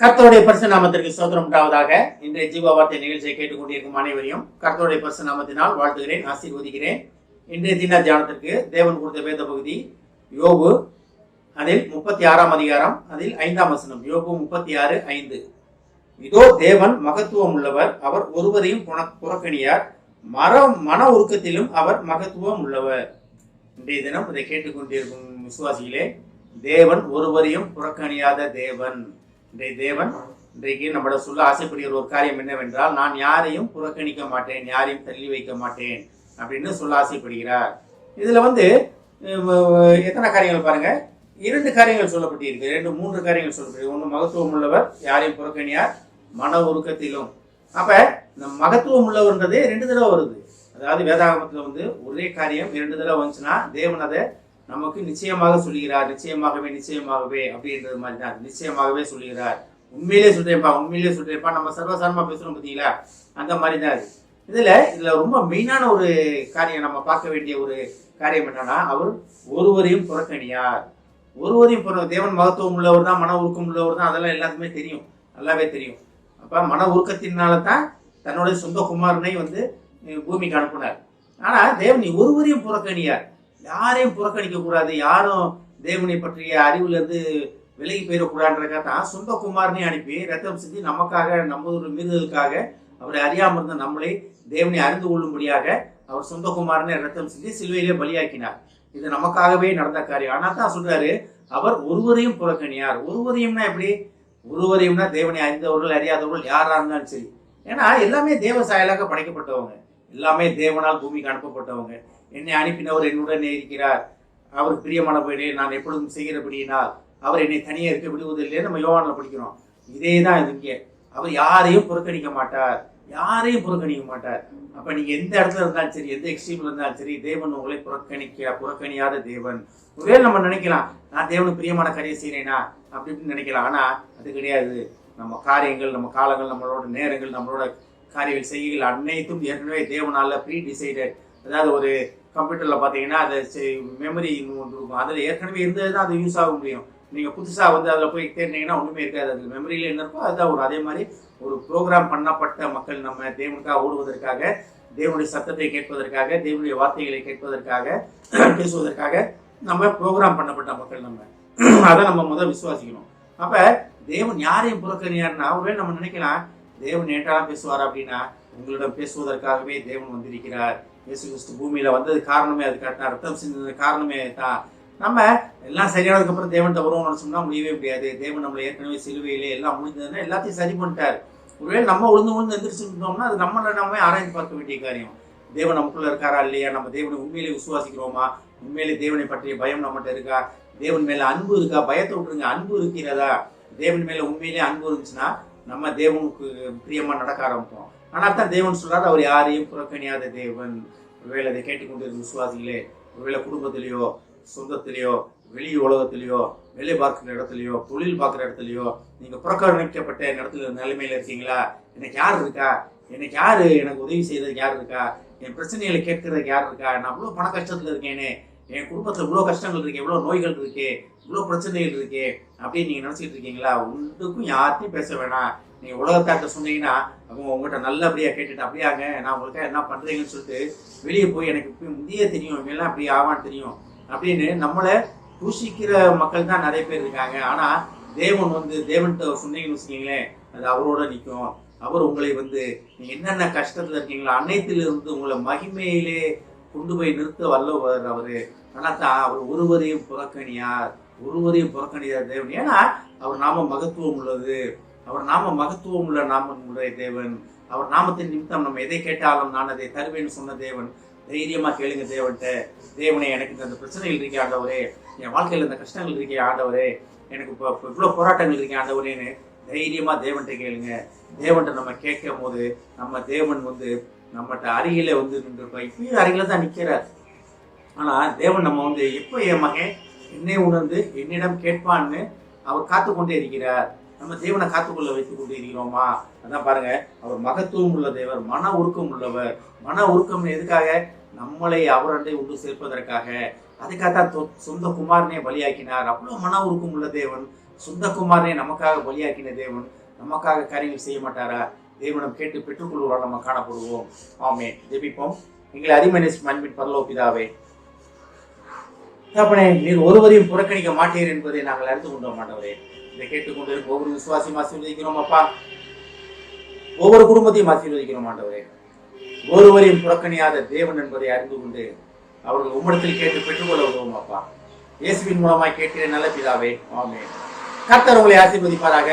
கர்த்தருடைய பரிசு நாமத்திற்கு சோதரம் உண்டாவதாக. இன்றைய ஜீவ வார்த்தை நிகழ்ச்சியை கேட்டுக்கொண்டிருக்கும் அனைவரையும் கர்த்தருடைய பரிசு நாமத்தினால் வாழ்த்துகிறேன், ஆசீர்வதிக்கிறேன். இன்றைய தின தியானத்திற்கு தேவன் கொடுத்த வேத பகுதி யோபு, அதில் 36ஆம் அதிகாரம், அதில் 5ஆம் வசனம். யோபு 36:5. இதோ தேவன் மகத்துவம் உள்ளவர், அவர் ஒருவரையும் புறக்கணியார், மன உருக்கத்திலும் அவர் மகத்துவம் உள்ளவர். இன்றைய தினம் இதை கேட்டுக்கொண்டிருக்கும் விசுவாசிகளே, தேவன் ஒருவரையும் புறக்கணியாத தேவன். இன்றைக்கு நம்மள சொல்ல ஆசைப்படுகிற ஒரு காரியம் என்னவென்றால், நான் யாரையும் புறக்கணிக்க மாட்டேன், யாரையும் தள்ளி வைக்க மாட்டேன் அப்படின்னு சொல்ல ஆசைப்படுகிறார். இதுல எத்தனை காரியங்கள் பாருங்க, 2 காரியங்கள் சொல்லப்பட்டிருக்கு, 3 காரியங்கள் சொல்லப்பட்டிருக்கு. ஒன்று, மகத்துவம் உள்ளவர், யாரையும் புறக்கணியார், மன உருக்கத்திலும். அப்ப இந்த மகத்துவம் உள்ளவர்ன்றதே 2 தடவை வருது. அதாவது வேதாகமத்துல ஒரே காரியம் 2 தடவை வந்துச்சுன்னா தேவன் அதை நமக்கு நிச்சயமாக சொல்லுகிறார். நிச்சயமாகவே அப்படின்றது மாதிரி தான், நிச்சயமாகவே சொல்லுகிறார். உண்மையிலே சொல்றேன்ப்பா நம்ம சர்வசாரமா பேசுறோம் பார்த்தீங்களா, அந்த மாதிரி தான் அது. இதுல ரொம்ப மெயினான ஒரு காரியம், நம்ம பார்க்க வேண்டிய ஒரு காரியம் என்னன்னா, அவர் ஒருவரையும் புறக்கணியார். தேவன் மகத்துவம் உள்ளவர் தான், மன உருக்கம் உள்ளவர் தான், அதெல்லாம் எல்லாத்துக்குமே தெரியும், நல்லாவே தெரியும். அப்ப மன உருக்கத்தினால்தான் தன்னுடைய சொந்த குமாரனை பூமிக்கு அனுப்பினார். ஆனா தேவன் ஒருவரையும் புறக்கணியார், யாரையும் புறக்கணிக்க கூடாது, யாரும் தேவனை பற்றிய அறிவுல இருந்து விலகி போயிடக்கூடாதுன்றக்காக தான் சொந்த குமாரனை அனுப்பி ரத்தம் சிந்தி நமக்காக, நம்ம ஒரு மீறுதலுக்காக, அவரை அறியாமல் இருந்த நம்மளை தேவனை அறிந்து கொள்ளும்படியாக அவர் சொந்த குமாரனை ரத்தம் சிந்தி சிலுவையிலே பலியாக்கினார். இது நமக்காகவே நடந்த காரியம். ஆனா தான் சொல்றாரு, அவர் ஒருவரையும் புறக்கணியார். ஒருவரையும்னா எப்படி? ஒருவரையும்னா தேவனை அறிந்தவர்கள் அறியாதவர்கள் யாரா இருந்தாலும் சரி. ஏன்னா எல்லாமே தேவ சாயலாக படைக்கப்பட்டவங்க, எல்லாமே தேவனால் பூமிக்கு அனுப்பப்பட்டவங்க. என்னை அனுப்பினவர் என்னுடனே இருக்கிறார், அவருக்கு பிரியமானபடி நான் எப்பொழுதும் செய்கிறபடியினால் அவர் என்னை தனியாக இருக்க விடுவதில்லை, நம்ம யோவான்ல படிக்கிறோம். இதே தான் இது இங்கே. அவர் யாரையும் புறக்கணிக்க மாட்டார். அப்ப நீங்க எந்த இடத்துல இருந்தாலும் சரி, எந்த எக்ஸ்ட்ரீம்ல இருந்தாலும் சரி, தேவன் உங்களை புறக்கணியாத தேவன். ஒருவேளை நம்ம நினைக்கலாம், நான் தேவனுக்கு பிரியமான காரியம் செய்யறேனா அப்படின்னு நினைக்கலாம். ஆனா அது கிடையாது. நம்ம காரியங்கள், நம்ம காலங்கள், நம்மளோட நேரங்கள், நம்மளோட காரியங்கள், செய்கைகள் அனைத்தும் ஏற்கனவே தேவனால ப்ரீ டிசைடட். அதாவது ஒரு கம்ப்யூட்டர்ல பாத்தீங்கன்னா அது மெமரி இருக்கும், அதுல ஏற்கனவே இருந்தது தான் அது யூஸ் ஆக முடியும். நீங்க புதுசா அதுல போய் தேடினீங்கன்னா ஒண்ணுமே இருக்காது. அது மெமரியில என்ன இருக்கோ அதுதான் அதே மாதிரி ஒரு ப்ரோக்ராம் பண்ணப்பட்ட மக்கள். நம்ம தேவனுக்காக ஓடுவதற்காக, தேவனுடைய சத்தத்தை கேட்பதற்காக, தேவனுடைய வார்த்தைகளை கேட்பதற்காக, பேசுவதற்காக நம்ம ப்ரோக்ராம் பண்ணப்பட்ட மக்கள். நம்ம அதை நம்ம முதல் விசுவாசிக்கணும். அப்ப தேவன் யாரையும் புறக்கணியார்னா, ஒருவேளை நம்ம நினைக்கலாம், தேவன் நேற்றாலாம் பேசுவார் அப்படின்னா, உங்களிடம் பேசுவதற்காகவே தேவன் வந்திருக்கிறார். இயேசு கிறிஸ்து பூமியில வந்தது காரணமே அது காட்டினார், ரத்தம் சிந்தது காரணமே தான். நம்ம எல்லாம் சரியானதுக்கு அப்புறம் தேவன்கிட்ட வருவோம்னு நினைச்சோம்னா முடியவே முடியாது. தேவன் நம்மளை ஏற்கனவே சிலுவையிலே எல்லாம் முடிஞ்சதுன்னா எல்லாத்தையும் சரி பண்ணிட்டார். ஒருவேளை நம்ம உழுந்து எந்திரிச்சுட்டோம்னா அது நம்ம ஆராய்ந்து பார்க்க வேண்டிய காரியம். தேவன் நமக்குள்ள இருக்காரா இல்லையா, நம்ம தேவனை உண்மையிலே விசுவாசிக்கிறோமா, உண்மையிலே தேவனை பற்றிய பயம் நம்மகிட்ட இருக்கா, தேவன் மேல அன்பு இருக்கா, பயத்தை விட்டுருங்க, அன்பு இருக்கிறதா. தேவன் மேல உண்மையிலே அன்பு இருந்துச்சுன்னா நம்ம தேவனுக்கு பிரியமா நடக்க ஆரம்பிப்போம். ஆனா தான் தேவன் சொல்றாரு, அவர் யாரையும் புறக்கணியாத தேவன். ஒருவேளை அதை கேட்டுக்கொண்டிருக்கும் விசுவாசிகளே, ஒருவேளை குடும்பத்திலேயோ, சொந்தத்திலேயோ, வெளி உலகத்திலேயோ, வேலை பார்க்குற இடத்துலையோ, தொழில் பார்க்குற இடத்துலையோ, நீங்க புறக்கணிக்கப்பட்ட இடத்துல நிலைமையில இருக்கீங்களா? எனக்கு யார் இருக்கா? எனக்கு உதவி செய்யறதுக்கு யார் இருக்கா? என் பிரச்சனைகளை கேட்கறதுக்கு யார் இருக்கா? நான் இவ்வளவு பண கஷ்டத்துல இருக்கேனே, என் குடும்பத்துல இவ்வளவு கஷ்டங்கள் இருக்கு, இவ்வளவு நோய்கள் இருக்கு, இவ்வளவு பிரச்சனைகள் இருக்கு அப்படின்னு நீங்க நினைச்சிட்டு இருக்கீங்களா? ஒன்றுக்கும் யார்ட்டையும் பேச வேணாம். நீங்க உலகத்தாட்ட சொன்னீங்கன்னா அவங்க உங்ககிட்ட நல்லபடியா கேட்டுட்டு, அப்படியாங்க நான் உங்களுக்காக என்ன பண்றீங்கன்னு சொல்லிட்டு வெளியே போய், எனக்கு முந்தைய தெரியும், இவெல்லாம் அப்படி ஆவான்னு தெரியும் அப்படின்னு நம்மளை தூஷிக்கிற மக்கள் தான் நிறைய பேர் இருக்காங்க. ஆனா தேவன்கிட்ட சொன்னீங்கன்னு வச்சுக்கீங்களேன், அது அவரோட நிற்கும். அவர் உங்களை நீங்க என்னென்ன கஷ்டத்துல இருக்கீங்களோ அனைத்திலிருந்து உங்களை மகிமையிலே கொண்டு போய் நிறுத்த வல்லவர் அவரு. ஆனா தான் அவர் ஒருவரையும் புறக்கணியார் தேவன். ஏன்னா அவர் நாம மகத்துவம் உள்ளது, அவர் நாம மகத்துவம் உள்ள நாமமுடைய தேவன். அவர் நாமத்தின் நிமித்தம் நம்ம எதை கேட்டாலும் நான் அதை தருவேன்னு சொன்ன தேவன். தைரியமா கேளுங்க தேவன்கிட்ட, தேவனே எனக்கு அந்த பிரச்சனைகள் இருக்கே ஆண்டவரே, என் வாழ்க்கையில இந்த கஷ்டங்கள் இருக்கே ஆண்டவரே, எனக்கு இப்போ இவ்வளவு போராட்டங்கள் இருக்கே ஆண்டவரேன்னு தைரியமா தேவன்கிட்ட கேளுங்க. தேவன்கிட்ட நம்ம கேட்கும் போது நம்ம தேவன் நம்மகிட்ட அருகில நின்றுப்பா. இப்பயும் அருகில தான் நிக்கிறார். ஆனா தேவன் நம்ம எப்போ என் மகன் என்னை உணர்ந்து என்னிடம் கேட்பான்னு அவர் காத்து கொண்டே இருக்கிறார். நம்ம தேவனை காத்துக்கொள்ள வைத்துக் கொண்டு இருக்கிறோமா? அதான் பாருங்க, அவர் மகத்துவம் உள்ள தேவர், மன உருக்கம் உள்ளவர். மன உருக்கம் எதுக்காக? நம்மளை அவரண்டை ஒன்று சேர்ப்பதற்காக. அதுக்காகத்தான் சொந்த குமாரனே பலியாக்கினார். அவ்வளவு மன உருக்கம் உள்ள தேவன். சொந்த குமாரனை நமக்காக பலியாக்கின தேவன் நமக்காக காரியங்கள் செய்ய மாட்டாரா? தேவனம் கேட்டு பெற்றுக்கொள்வோம் நம்ம காணப்படுவோம். ஆமென். ஜெபிப்போம். எங்களை அதிமனி அன்பின் பரலோக பிதாவே, தகப்பனே, நீர் ஒருவரையும் புறக்கணிக்க மாட்டீர் என்பதை நாங்கள் அறிந்து கொண்டோம் ஆண்டவரே. இதை கேட்டுக்கொண்டிருக்கும் ஒவ்வொரு விசுவாசியும் ஆசீர்வதிக்கிறோம் அப்பா. ஒவ்வொரு குடும்பத்தையும் ஆசீர்வதிக்கிறோம் ஆண்டவரே. ஒருவரையும் புறக்கணியாத தேவன் என்பதை அறிந்து கொண்டு அவர்கள் உம்மிடத்தில் கேட்டு பெற்றுக்கொள்ள உதவும் அப்பா. இயேசுவின் மூலமாய் கேட்கிறேன் நல்ல பிதாவே. ஆமென். கர்த்தர் உங்களை ஆசீர்வதிப்பாராக.